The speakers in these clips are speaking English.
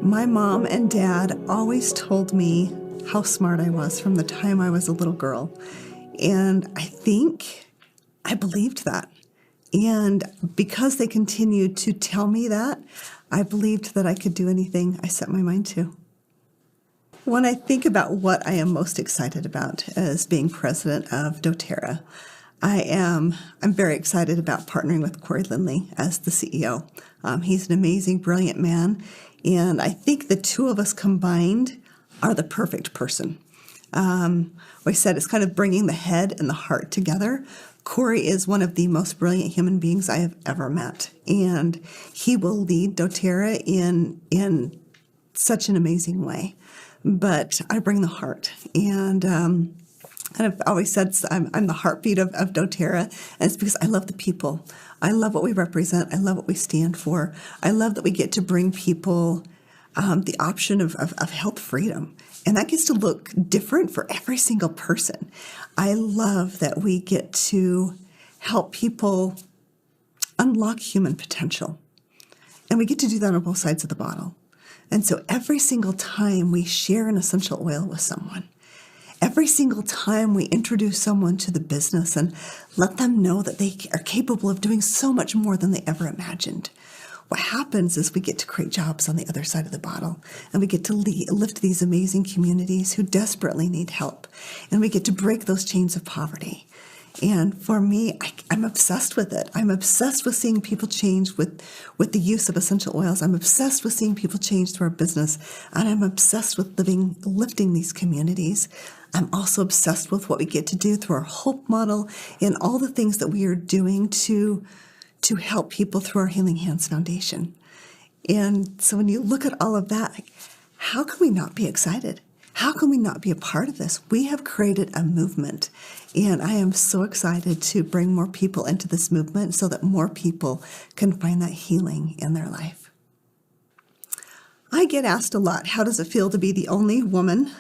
My mom and dad always told me how smart I was from the time I was a little girl. And I think I believed that. And because they continued to tell me that, I believed that I could do anything I set my mind to. When I think about what I am most excited about as being president of doTERRA, I'm very excited about partnering with Corey Lindley as the CEO. He's an amazing, brilliant man, and I think the two of us combined are the perfect person. Like I said, it's kind of bringing the head and the heart together. Corey is one of the most brilliant human beings I have ever met, and he will lead doTERRA in such an amazing way. But I bring the heart, and I've always said I'm the heartbeat of doTERRA, and it's because I love the people. I love what we represent. I love what we stand for. I love that we get to bring people the option of health freedom. And that gets to look different for every single person. I love that we get to help people unlock human potential. And we get to do that on both sides of the bottle. And so every single time we share an essential oil with someone, every single time we introduce someone to the business and let them know that they are capable of doing so much more than they ever imagined, what happens is we get to create jobs on the other side of the bottle, and we get to lift these amazing communities who desperately need help, and we get to break those chains of poverty. And for me, I'm obsessed with it. I'm obsessed with seeing people change with the use of essential oils. I'm obsessed with seeing people change through our business, and I'm obsessed with lifting these communities. I'm also obsessed with what we get to do through our Hope model and all the things that we are doing to help people through our Healing Hands Foundation. And so when you look at all of that, how can we not be excited? How can we not be a part of this? We have created a movement, and I am so excited to bring more people into this movement so that more people can find that healing in their life. I get asked a lot, how does it feel to be the only woman,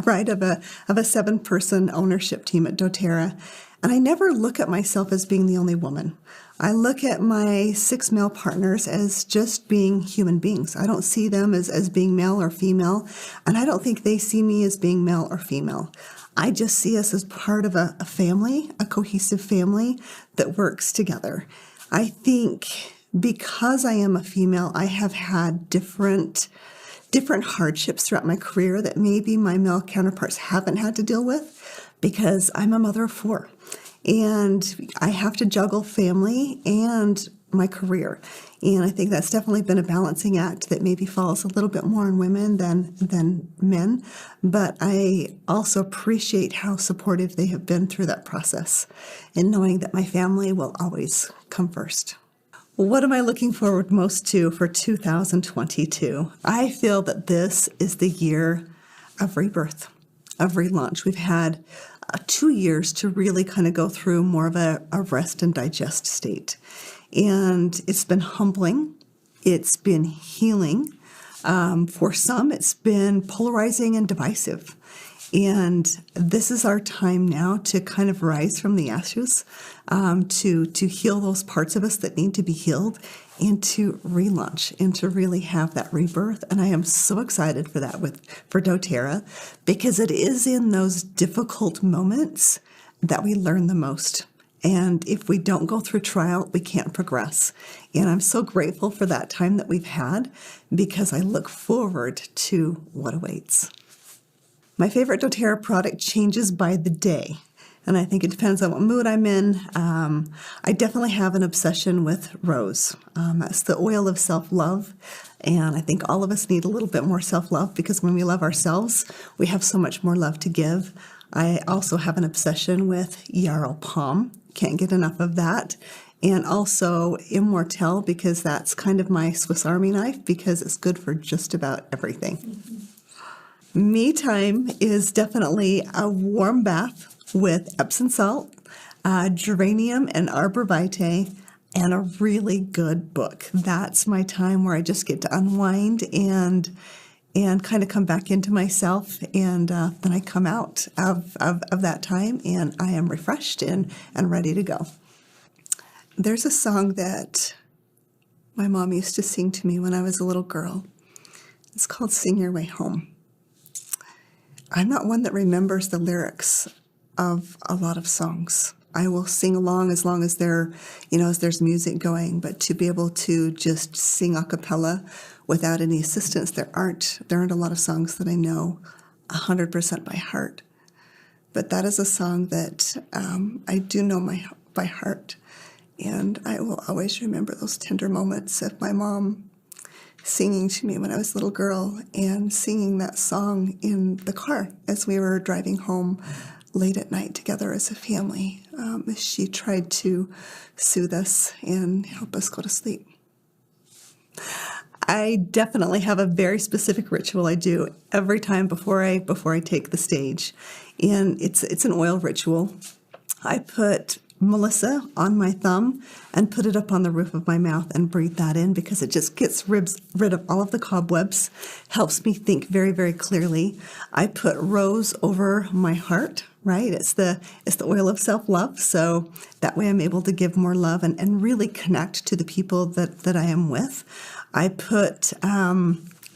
right, of a 7-person ownership team at doTERRA? And I never look at myself as being the only woman. I look at my 6 male partners as just being human beings. I don't see them as being male or female, and I don't think they see me as being male or female. I just see us as part of a family, a cohesive family that works together. I think because I am a female, I have had different hardships throughout my career that maybe my male counterparts haven't had to deal with, because I'm a mother of 4. And I have to juggle family and my career. And I think that's definitely been a balancing act that maybe falls a little bit more on women than men. But I also appreciate how supportive they have been through that process, and knowing that my family will always come first. What am I looking forward most to for 2022? I feel that this is the year of rebirth, of relaunch. We've had 2 years to really kind of go through more of a rest and digest state. And it's been humbling. It's been healing. For some, it's been polarizing and divisive. And this is our time now to kind of rise from the ashes, to heal those parts of us that need to be healed, and to relaunch and to really have that rebirth. And I am so excited for that for doTERRA, because it is in those difficult moments that we learn the most. And if we don't go through trial, we can't progress. And I'm so grateful for that time that we've had, because I look forward to what awaits. My favorite doTERRA product changes by the day, and I think it depends on what mood I'm in. I definitely have an obsession with rose. That's the oil of self-love, and I think all of us need a little bit more self-love, because when we love ourselves, we have so much more love to give. I also have an obsession with yarrow palm. Can't get enough of that. And also Immortelle, because that's kind of my Swiss Army knife, because it's good for just about everything. Mm-hmm. Me time is definitely a warm bath with Epsom salt, geranium and arbor vitae, and a really good book. That's my time where I just get to unwind and kind of come back into myself, and then I come out of that time, and I am refreshed and ready to go. There's a song that my mom used to sing to me when I was a little girl. It's called Sing Your Way Home. I'm not one that remembers the lyrics of a lot of songs. I will sing along as long as as there's music going, but to be able to just sing a cappella without any assistance, there aren't a lot of songs that I know 100% by heart. But that is a song that I do know by heart, and I will always remember those tender moments of my mom singing to me when I was a little girl and singing that song in the car as we were driving home late at night together as a family. She tried to soothe us and help us go to sleep. I definitely have a very specific ritual I do every time before I take the stage, and it's an oil ritual. I put Melissa on my thumb and put it up on the roof of my mouth and breathe that in because it just gets rid of all of the cobwebs, helps me think very, very clearly. I put rose over my heart, right? It's the oil of self-love, so that way I'm able to give more love and really connect to the people that I am with. I put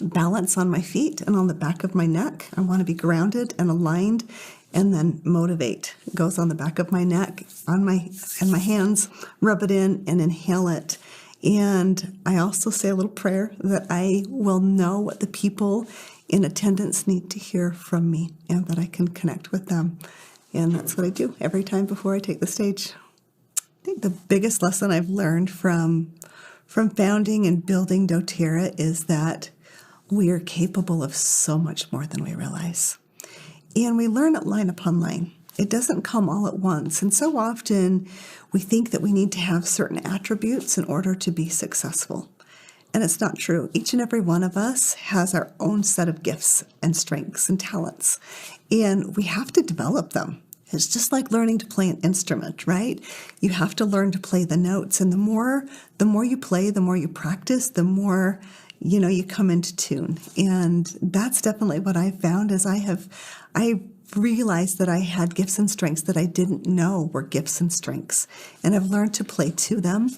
balance on my feet and on the back of my neck. I want to be grounded and aligned. And then motivate goes on the back of my neck, and my hands, rub it in and inhale it. And I also say a little prayer that I will know what the people in attendance need to hear from me and that I can connect with them. And that's what I do every time before I take the stage. I think the biggest lesson I've learned from founding and building doTERRA is that we are capable of so much more than we realize. And we learn it line upon line. It doesn't come all at once. And so often we think that we need to have certain attributes in order to be successful. And it's not true. Each and every one of us has our own set of gifts and strengths and talents. And we have to develop them. It's just like learning to play an instrument, right? You have to learn to play the notes. And the more you play, the more you practice, the more you come into tune. And that's definitely what I found is I realized that I had gifts and strengths that I didn't know were gifts and strengths. And I've learned to play to them.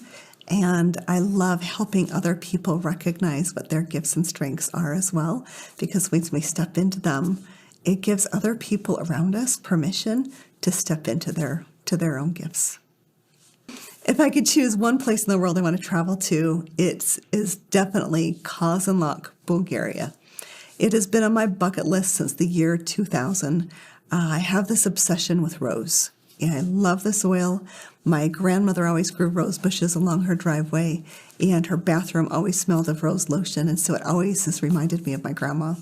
And I love helping other people recognize what their gifts and strengths are as well, because once we step into them, it gives other people around us permission to step into their own gifts. If I could choose one place in the world I want to travel to, it is definitely Kazanlak, Bulgaria. It has been on my bucket list since the year 2000. I have this obsession with rose. And I love this oil. My grandmother always grew rose bushes along her driveway, and her bathroom always smelled of rose lotion, and so it always has reminded me of my grandma.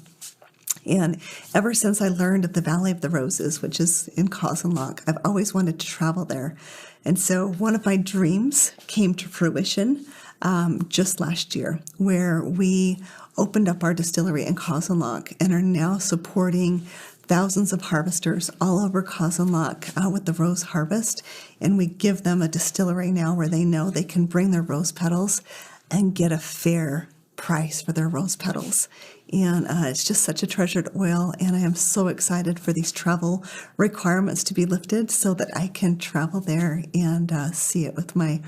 And ever since I learned of the Valley of the Roses, which is in Kazanlak, I've always wanted to travel there. And so one of my dreams came to fruition just last year, where we opened up our distillery in Kazanlak and are now supporting thousands of harvesters all over Kazanlak with the rose harvest. And we give them a distillery now where they know they can bring their rose petals and get a fair price for their rose petals. And it's just such a treasured oil, and I am so excited for these travel requirements to be lifted so that I can travel there and see it with my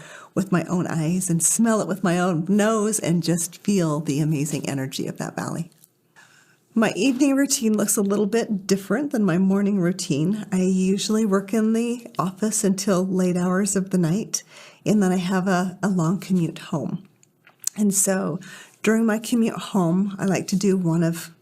own eyes and smell it with my own nose and just feel the amazing energy of that valley. My evening routine looks a little bit different than my morning routine. I usually work in the office until late hours of the night, and then I have a long commute home. And so during my commute home, I like to do one of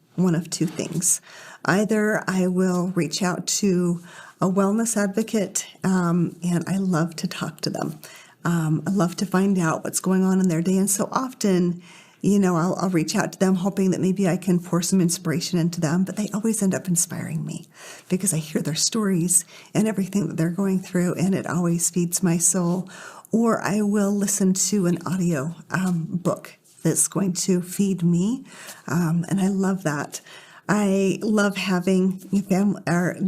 two things. Either I will reach out to a wellness advocate, and I love to talk to them. I love to find out what's going on in their day. And so often, I'll reach out to them hoping that maybe I can pour some inspiration into them, but they always end up inspiring me because I hear their stories and everything that they're going through, and it always feeds my soul. Or I will listen to an audio book that's going to feed me, and I love that. I love having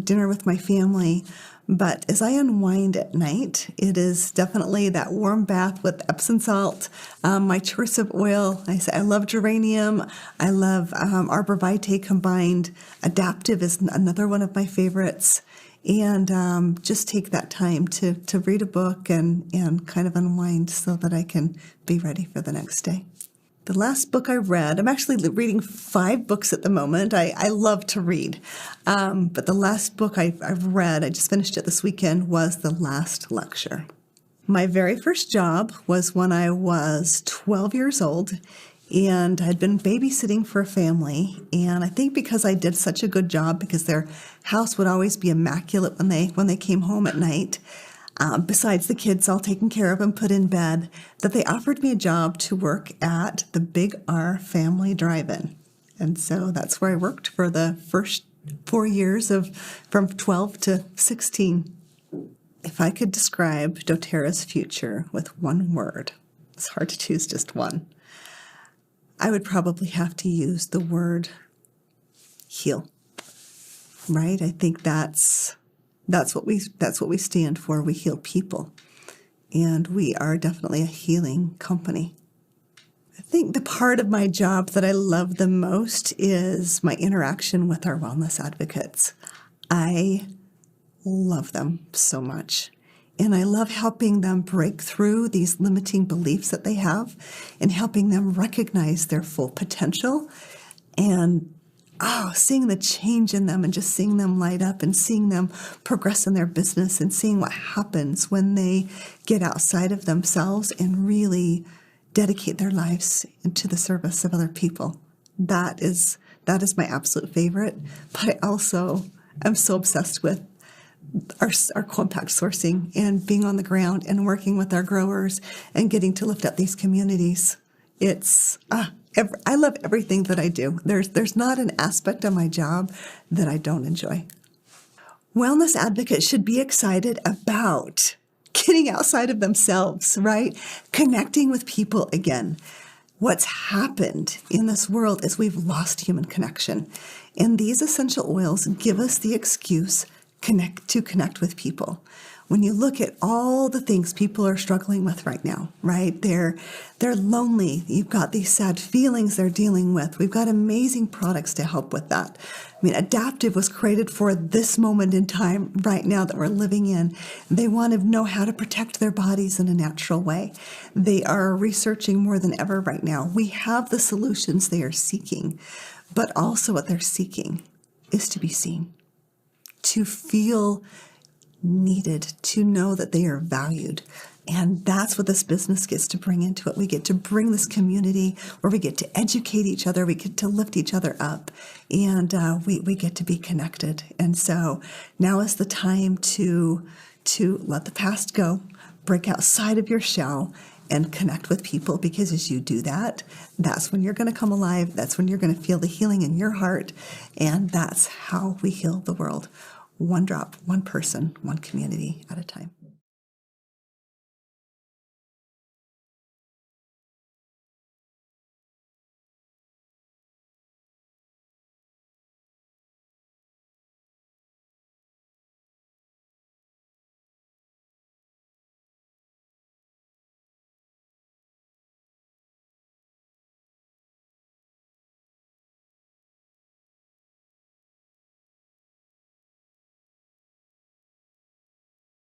dinner with my family, but as I unwind at night, it is definitely that warm bath with Epsom salt, my choice of oil. I love geranium. I love arbor vitae combined. Adaptive is another one of my favorites. And just take that time to read a book and kind of unwind so that I can be ready for the next day. The last book I read, I'm actually reading 5 books at the moment. I love to read. But the last book I've read, I just finished it this weekend, was The Last Lecture. My very first job was when I was 12 years old, and I'd been babysitting for a family. And I think because I did such a good job, because their house would always be immaculate when they came home at night, besides the kids all taken care of and put in bed, that they offered me a job to work at the Big R Family Drive-In. And so that's where I worked for the first 4 years from 12 to 16. If I could describe doTERRA's future with one word, it's hard to choose just one, I would probably have to use the word heal, right? I think that's what we stand for. We heal people, and we are definitely a healing company. I think the part of my job that I love the most is my interaction with our wellness advocates. I love them so much. And I love helping them break through these limiting beliefs that they have and helping them recognize their full potential and seeing the change in them and just seeing them light up and seeing them progress in their business and seeing what happens when they get outside of themselves and really dedicate their lives into the service of other people. That is my absolute favorite. But I also am so obsessed with our compact sourcing and being on the ground and working with our growers and getting to lift up these communities. I love everything that I do. There's not an aspect of my job that I don't enjoy. Wellness advocates should be excited about getting outside of themselves, right? Connecting with people again. What's happened in this world is we've lost human connection. And these essential oils give us the excuse to connect with people. When you look at all the things people are struggling with right now, right? They're lonely. You've got these sad feelings they're dealing with. We've got amazing products to help with that. I mean, Adaptive was created for this moment in time right now that we're living in. They want to know how to protect their bodies in a natural way. They are researching more than ever right now. We have the solutions they are seeking, but also what they're seeking is to be seen, to feel needed, to know that they are valued. And that's what this business gets to bring into it. We get to bring this community where we get to educate each other, we get to lift each other up, and we get to be connected. And so now is the time to let the past go, break outside of your shell, and connect with people, because as you do that, that's when you're going to come alive. That's when you're going to feel the healing in your heart. And that's how we heal the world. One drop, one person, one community at a time.